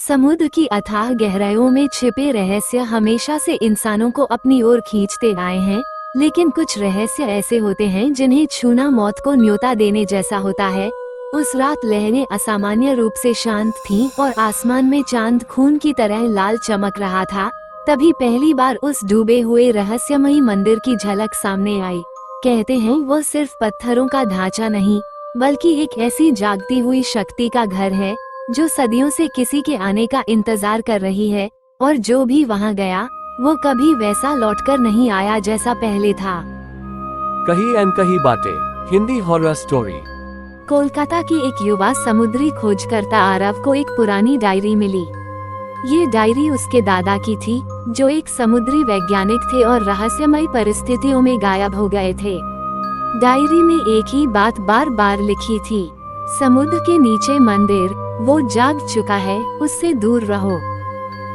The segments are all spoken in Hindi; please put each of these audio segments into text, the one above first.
समुद्र की अथाह गहराइयों में छिपे रहस्य हमेशा से इंसानों को अपनी ओर खींचते आए हैं, लेकिन कुछ रहस्य ऐसे होते हैं जिन्हें छूना मौत को न्योता देने जैसा होता है। उस रात लहरें असामान्य रूप से शांत थीं और आसमान में चांद खून की तरह लाल चमक रहा था। तभी पहली बार उस डूबे हुए रहस्यमयी मंदिर की झलक सामने आई। कहते हैं वो सिर्फ पत्थरों का ढांचा नहीं, बल्कि एक ऐसी जागती हुई शक्ति का घर है जो सदियों से किसी के आने का इंतजार कर रही है, और जो भी वहां गया वो कभी वैसा लौटकर नहीं आया जैसा पहले था। कही अनकही बातें, हिंदी हॉरर स्टोरी। कोलकाता की एक युवा समुद्री खोजकर्ता आरव को एक पुरानी डायरी मिली। ये डायरी उसके दादा की थी, जो एक समुद्री वैज्ञानिक थे और रहस्यमय परिस्थितियों में गायब हो गए थे। डायरी में एक ही बात बार बार लिखी थी, समुद्र के नीचे मंदिर, वो जाग चुका है, उससे दूर रहो।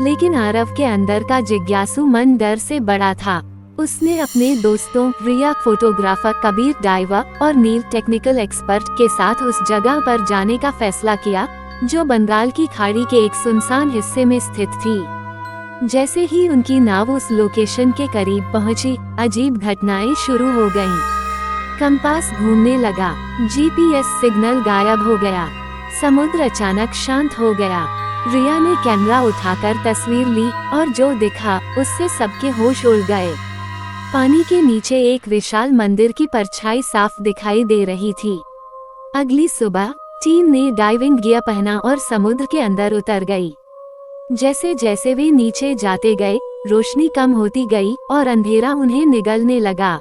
लेकिन आरव के अंदर का जिज्ञासु मन डर से बड़ा था। उसने अपने दोस्तों रिया फोटोग्राफर, कबीर डाइवर और नील टेक्निकल एक्सपर्ट के साथ उस जगह पर जाने का फैसला किया, जो बंगाल की खाड़ी के एक सुनसान हिस्से में स्थित थी। जैसे ही उनकी नाव उस लोकेशन के करीब पहुंची, अजीब घटनाएं शुरू हो गईं। कंपास घूमने लगा, जीपीएस सिग्नल गायब हो गया, समुद्र अचानक शांत हो गया। रिया ने कैमरा उठाकर तस्वीर ली और जो दिखा उससे सबके होश उड़ गए। पानी के नीचे एक विशाल मंदिर की परछाई साफ दिखाई दे रही थी। अगली सुबह टीम ने डाइविंग गियर पहना और समुद्र के अंदर उतर गई। जैसे जैसे वे नीचे जाते गए, रोशनी कम होती गई और अंधेरा उन्हें निगलने लगा।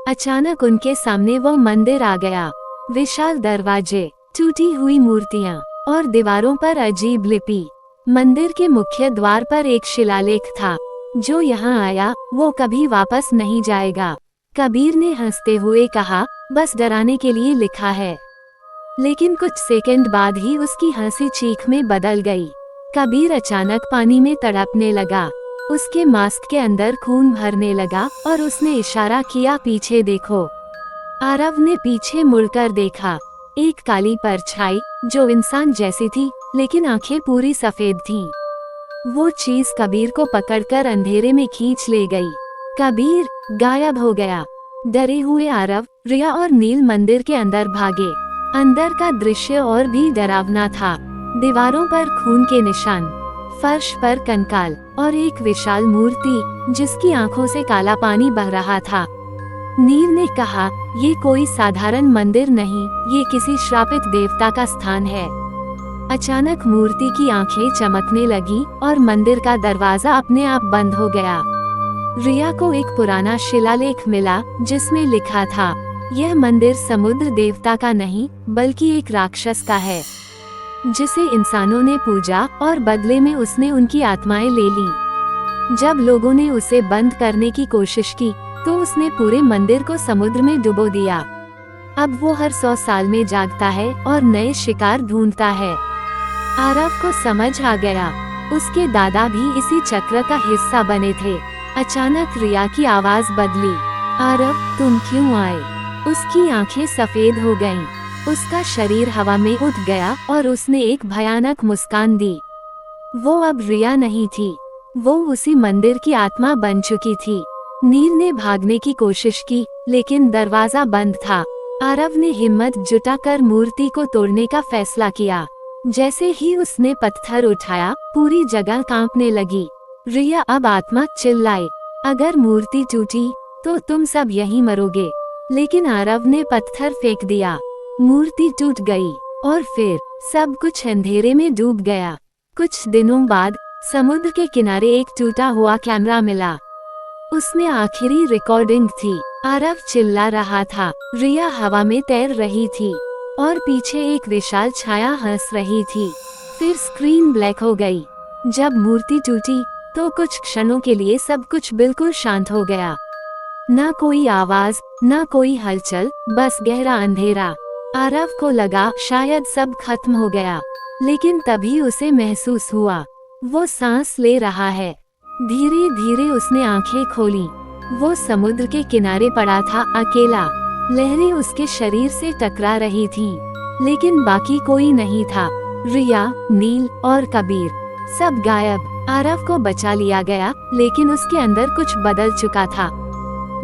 अचानक उनके सामने वो मंदिर आ गया। विशाल दरवाजे, टूटी हुई मूर्तियां और दीवारों पर अजीब लिपि। मंदिर के मुख्य द्वार पर एक शिलालेख था, जो यहाँ आया वो कभी वापस नहीं जाएगा। कबीर ने हंसते हुए कहा, बस डराने के लिए लिखा है। लेकिन कुछ सेकंड बाद ही उसकी हंसी चीख में बदल गई। कबीर अचानक पानी में तड़पने लगा, उसके मास्क के अंदर खून भरने लगा और उसने इशारा किया, पीछे देखो। आरव ने पीछे मुड़कर देखा, एक काली परछाई जो इंसान जैसी थी, लेकिन आंखें पूरी सफेद थीं। वो चीज कबीर को पकड़कर अंधेरे में खींच ले गई। कबीर गायब हो गया। डरे हुए आरव, रिया और नील मंदिर के अंदर भागे। अंदर का दृश्य और भी डरावना था। दीवारों पर खून के निशान, फर्श पर कंकाल और एक विशाल मूर्ति जिसकी आंखों से काला पानी बह रहा था। नील ने कहा, ये कोई साधारण मंदिर नहीं, ये किसी श्रापित देवता का स्थान है। अचानक मूर्ति की आंखें चमकने लगी और मंदिर का दरवाजा अपने आप बंद हो गया। रिया को एक पुराना शिलालेख मिला जिसमें लिखा था, यह मंदिर समुद्र देवता का नहीं, बल्कि एक राक्षस का है, जिसे इंसानों ने पूजा और बदले में उसने उनकी आत्माएं ले ली। जब लोगों ने उसे बंद करने की कोशिश की, तो उसने पूरे मंदिर को समुद्र में डुबो दिया। अब वो हर 100 साल में जागता है और नए शिकार ढूंढता है। आरव को समझ आ गया, उसके दादा भी इसी चक्र का हिस्सा बने थे। अचानक रिया की आवाज बदली, आरव तुम क्यों आए? उसकी आंखें सफेद हो गईं, उसका शरीर हवा में उठ गया और उसने एक भयानक मुस्कान दी। वो अब रिया नहीं थी, वो उसी मंदिर की आत्मा बन चुकी थी। नील ने भागने की कोशिश की, लेकिन दरवाजा बंद था। आरव ने हिम्मत जुटाकर मूर्ति को तोड़ने का फैसला किया। जैसे ही उसने पत्थर उठाया, पूरी जगह कांपने लगी। रिया अब आत्मा चिल्लाई, अगर मूर्ति टूटी तो तुम सब यहीं मरोगे। लेकिन आरव ने पत्थर फेंक दिया, मूर्ति टूट गई और फिर सब कुछ अंधेरे में डूब गया। कुछ दिनों बाद समुद्र के किनारे एक टूटा हुआ कैमरा मिला। उसमें आखिरी रिकॉर्डिंग थी। आरव चिल्ला रहा था, रिया हवा में तैर रही थी और पीछे एक विशाल छाया हंस रही थी। फिर स्क्रीन ब्लैक हो गई। जब मूर्ति टूटी तो कुछ क्षणों के लिए सब कुछ बिल्कुल शांत हो गया। ना कोई आवाज, ना कोई हलचल, बस गहरा अंधेरा। आरव को लगा शायद सब खत्म हो गया, लेकिन तभी उसे महसूस हुआ वो सांस ले रहा है। धीरे धीरे उसने आंखें खोली। वो समुद्र के किनारे पड़ा था, अकेला। लहरें उसके शरीर से टकरा रही थीं, लेकिन बाकी कोई नहीं था। रिया, नील और कबीर सब गायब। आरव को बचा लिया गया, लेकिन उसके अंदर कुछ बदल चुका था।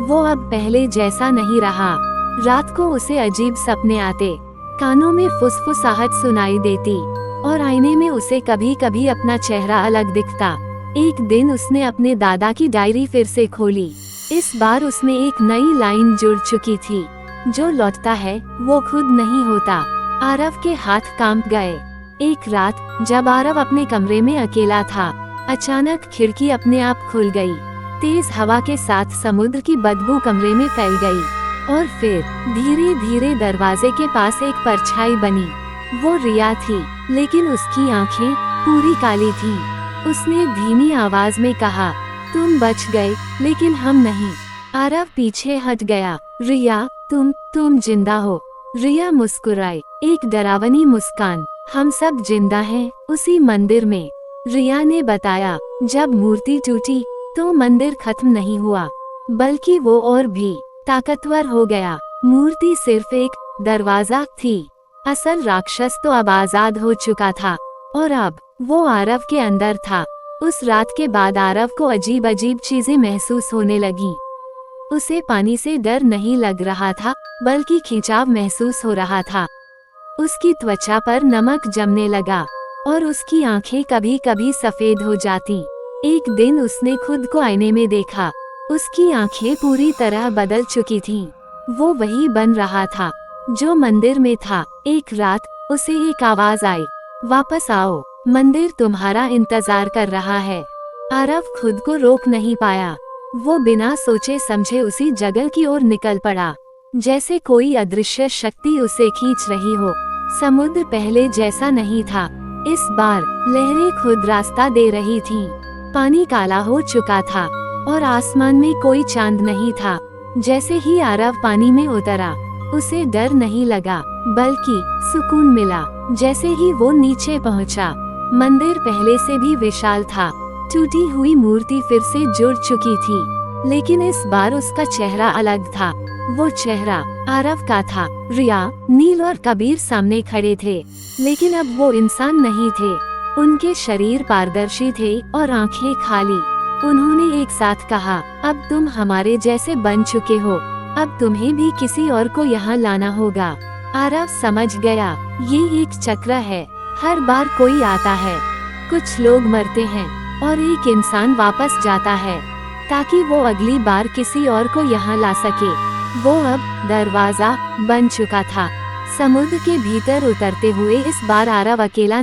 वो अब पहले जैसा नहीं रहा। रात को उसे अजीब सपने आते, कानों में फुसफुसाहट सुनाई देती और आईने में उसे कभी कभी अपना चेहरा अलग दिखता। एक दिन उसने अपने दादा की डायरी फिर से खोली। इस बार उसमें एक नई लाइन जुड़ चुकी थी, जो लौटता है वो खुद नहीं होता। आरव के हाथ कांप गए। एक रात जब आरव अपने कमरे में अकेला था, अचानक खिड़की अपने आप खुल गई। तेज हवा के साथ समुद्र की बदबू कमरे में फैल गई और फिर धीरे धीरे दरवाजे के पास एक परछाई बनी। वो रिया थी, लेकिन उसकी आंखें पूरी काली थीं। उसने धीमी आवाज में कहा, तुम बच गए, लेकिन हम नहीं। आरव पीछे हट गया। रिया, तुम जिंदा हो। रिया मुस्कुराई, एक डरावनी मुस्कान। हम सब जिंदा हैं, उसी मंदिर में। रिया ने बताया, जब मूर्ति टूटी तो मंदिर खत्म नहीं हुआ, बल्कि वो और भी ताकतवर हो गया। मूर्ति सिर्फ एक दरवाजा थी, असल राक्षस तो अब आजाद हो चुका था और अब वो आरव के अंदर था। उस रात के बाद आरव को अजीब अजीब चीजें महसूस होने लगीं। उसे पानी से डर नहीं लग रहा था, बल्कि खिंचाव महसूस हो रहा था। उसकी त्वचा पर नमक जमने लगा और उसकी आंखें कभी कभी सफेद हो जाती। एक दिन उसने खुद को आईने में देखा। उसकी आंखें पूरी तरह बदल चुकी थीं। वो वही बन रहा था जो मंदिर में था। एक रात उसे एक आवाज आई, वापस आओ, मंदिर तुम्हारा इंतजार कर रहा है। आरव खुद को रोक नहीं पाया। वो बिना सोचे समझे उसी जगह की ओर निकल पड़ा, जैसे कोई अदृश्य शक्ति उसे खींच रही हो। समुद्र पहले जैसा नहीं था। इस बार लहरें खुद रास्ता दे रही थीं। पानी काला हो चुका था और आसमान में कोई चांद नहीं था। जैसे ही आरव पानी में उतरा, उसे डर नहीं लगा, बल्कि सुकून मिला। जैसे ही वो नीचे पहुंचा, मंदिर पहले से भी विशाल था। टूटी हुई मूर्ति फिर से जुड़ चुकी थी, लेकिन इस बार उसका चेहरा अलग था। वो चेहरा आरव का था। रिया, नील और कबीर सामने खड़े थे, लेकिन अब वो इंसान नहीं थे। उनके शरीर पारदर्शी थे और आंखें खाली। उन्होंने एक साथ कहा, अब तुम हमारे जैसे बन चुके हो, अब तुम्हें भी किसी और को यहाँ लाना होगा। आरव समझ गया, ये एक चक्र है। हर बार कोई आता है, कुछ लोग मरते हैं और एक इंसान वापस जाता है, ताकि वो अगली बार किसी और को यहाँ ला सके। वो अब दरवाजा बन चुका था। समुद्र के भीतर उतरते हुए इस बार आरव अकेला